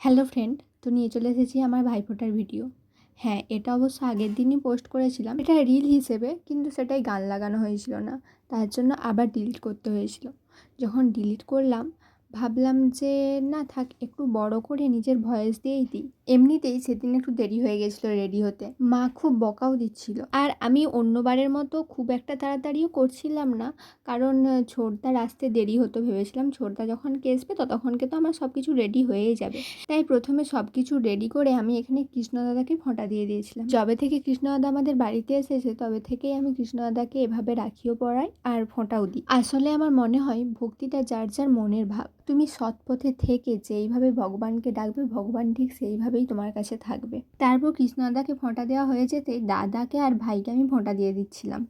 Hello friend, তো নিয়ে চলে এসেছি আমার ভাইফোঁটার ভিডিও। হ্যাঁ, এটা অবশ্য আগের দিনই পোস্ট করেছিলাম। এটা রিল হিসেবে, কিন্তু সেটাই গান লাগানো হয়েছিল না, তার জন্য আবার ডিলিট করতে হয়েছিল। যখন ডিলিট করলাম ভাবলাম যে না থাক, একটু বড় করে নিজের ভয়েস দিয়েই দিই। এমনিতেই সেদিন একটু দেরি হয়ে গেছিলো রেডি হতে, মা খুব বকাও দিচ্ছিল। আর আমি অন্যবারের মতো খুব একটা তাড়াতাড়িও করছিলাম না, কারণ ছোটদার আসতে দেরি হতো। ভেবেছিলাম ছোটদা যখন আসবে ততক্ষণকে তো আমার সব কিছু রেডি হয়েই যাবে। তাই প্রথমে সব কিছু রেডি করে আমি এখানে কৃষ্ণদাদাকে ফোঁটা দিয়ে দিয়েছিলাম। যবে থেকে কৃষ্ণদাদা আমাদের বাড়িতে এসেছে তবে থেকেই আমি কৃষ্ণদাদাকে এভাবে রাখিও পরাই আর ফোঁটাও দিই। আসলে আমার মনে হয় ভক্তিটা যার যার মনের ভাব। তুমি সৎ পথে থেকে যেইভাবে ভগবানকে ডাকবে, ভগবান ঠিক সেইভাবেই তোমার কাছে থাকবে। তারপর কৃষ্ণদাদাকে ফোঁটা দেওয়া হয়ে যেতে দাদাকে আর ভাইকে আমি ফোঁটা দিয়ে দিচ্ছিলাম।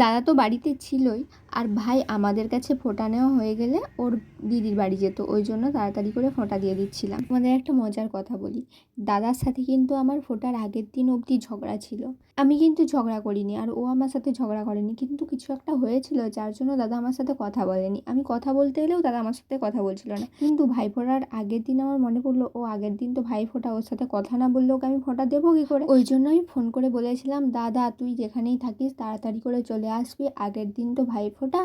দাদা তো বাড়িতে ছিলই, আর ভাই আমাদের কাছে ফোঁটা নেওয়া হয়ে গেলে ওর দিদির বাড়ি যেত, ওই জন্য তাড়াতাড়ি করে ফোঁটা দিয়ে দিচ্ছিলাম। তোমাদের একটা মজার কথা বলি, দাদার সাথে কিন্তু আমার ফোঁটার আগের দিন অবধি ঝগড়া ছিল। আমি কিন্তু ঝগড়া করিনি আর ও আমার সাথে ঝগড়া করেনি, কিন্তু কিছু একটা হয়েছিল যার জন্য দাদা আমার সাথে কথা বলেনি। আমি কথা বলতে গেলেও দাদা আমার সাথে কথা বলছিল না। কিন্তু ভাইফোঁটার আগের দিন আমার মনে পড়লো, ও আগের দিন তো ভাইফোঁটা, ওর সাথে কথা না বললে ওকে আমি ফোঁটা দেবো কী করে। ওই জন্য আমি ফোন করে বলেছিলাম, দাদা তুই যেখানেই থাকিস তাড়াতাড়ি করে চলে আসবি, আগের দিন তো ভাইফোঁটা,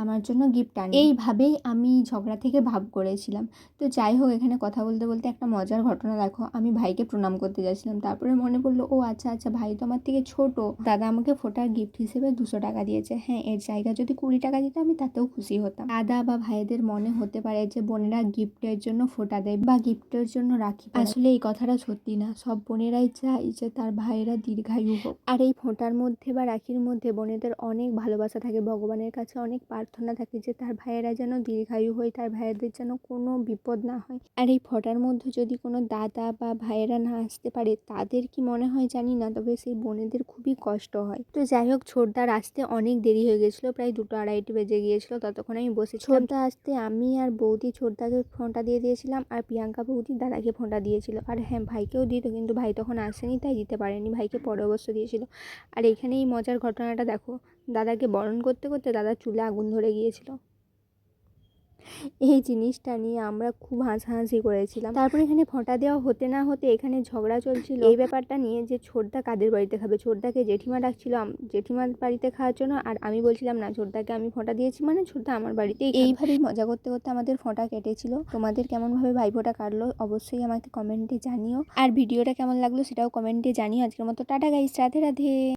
আমার জন্য গিফট আনবি। এইভাবেই আমি ঝগড়া থেকে ভাব করেছিলাম। তো যাই হোক, এখানে কথা বলতে বলতে একটা মজার ঘটনা দেখো, আমি ভাইকে প্রণাম করতে যাচ্ছিলাম, তারপরে মনে পড়লো ও আচ্ছা আচ্ছা, ভাই তো আমার থেকে ছোট, দাদা আমাকে ফোঁটার গিফট হিসেবে 200 টাকা দিয়েছে। হ্যাঁ, এর জায়গা যদি 20 টাকা দিত আমি তাতেও খুশি হতাম। দাদা বা ভাইদের মনে হতে পারে যে বোনেরা গিফটের জন্য ফোঁটা দেয় বা গিফটের জন্য রাখি পরায়। আসলে এই কথাটা সত্যি না, সব বোনেরাই চায় যে তার ভাইয়েরা দীর্ঘায়ু হোক। আর এই ফোঁটার মধ্যে বা রাখির মধ্যে বোনেদের অনেক ভালোবাসা থাকে, ভগবানের কাছে অনেক প্রার্থনা থাকে যে তার ভাইয়েরা যেন দীর্ঘায়ু হয়, তার ভাইয়েদের যেন কোনো বিপদ না হয়। আর এই ফোঁটার মধ্যে যদি কোনো দাদা বা ভাইয়েরা না আসতে পারে, তাদের কি মনে হয় জানি না, তবে সেই বোনেদের খুবই কষ্ট হয়। তো যাই হোক, ছোটদার আসতে অনেক দেরি হয়ে গেছিলো, প্রায় 2-2:30 বেজে গিয়েছিলো। ততক্ষণ আমি বসেছিলাম। ছোটদা আসতে আমি আর বৌদি ছোটদাকে ফোঁটা দিয়ে দিয়েছিলাম, আর প্রিয়াঙ্কা বৌদি দাদাকে ফোঁটা দিয়েছিল। আর হ্যাঁ, ভাইকেও দিত, কিন্তু ভাই তখন আসেনি তাই দিতে পারেনি, ভাইকে পরে অবশ্য দিয়েছিল। আর এখানে এই মজার ঘটনাটা দেখো, দাদাকে বরণ করতে করতে দাদার চুলে আগুন ধরে গিয়েছিল। এই জিনিসটা নিয়ে আমরা খুব হাসাহাসি করেছিলাম। তারপর এখানে ফোঁটা দেওয়া হতে না হতে এখানে ঝগড়া চলছিল এই ব্যাপারটা নিয়ে যে ছোটদা কাদের বাড়িতে খাবে। ছোটদাকে জেঠিমা ডাকছিল জেঠিমার বাড়িতে খাওয়ার জন্য, আর আমি বলছিলাম না, ছোটদাকে আমি ফোঁটা দিয়েছি মানে ছোটদা আমার বাড়িতেই। এইভাবেই মজা করতে করতে আমাদের ফোঁটা কেটেছিল। তোমাদের কেমনভাবে ভাইফোঁটা কাটলো অবশ্যই আমাকে কমেন্টে জানিও, আর ভিডিওটা কেমন লাগলো সেটাও কমেন্টে জানিও। আজকের মতো টাটা গাইস, রাধে রাধে।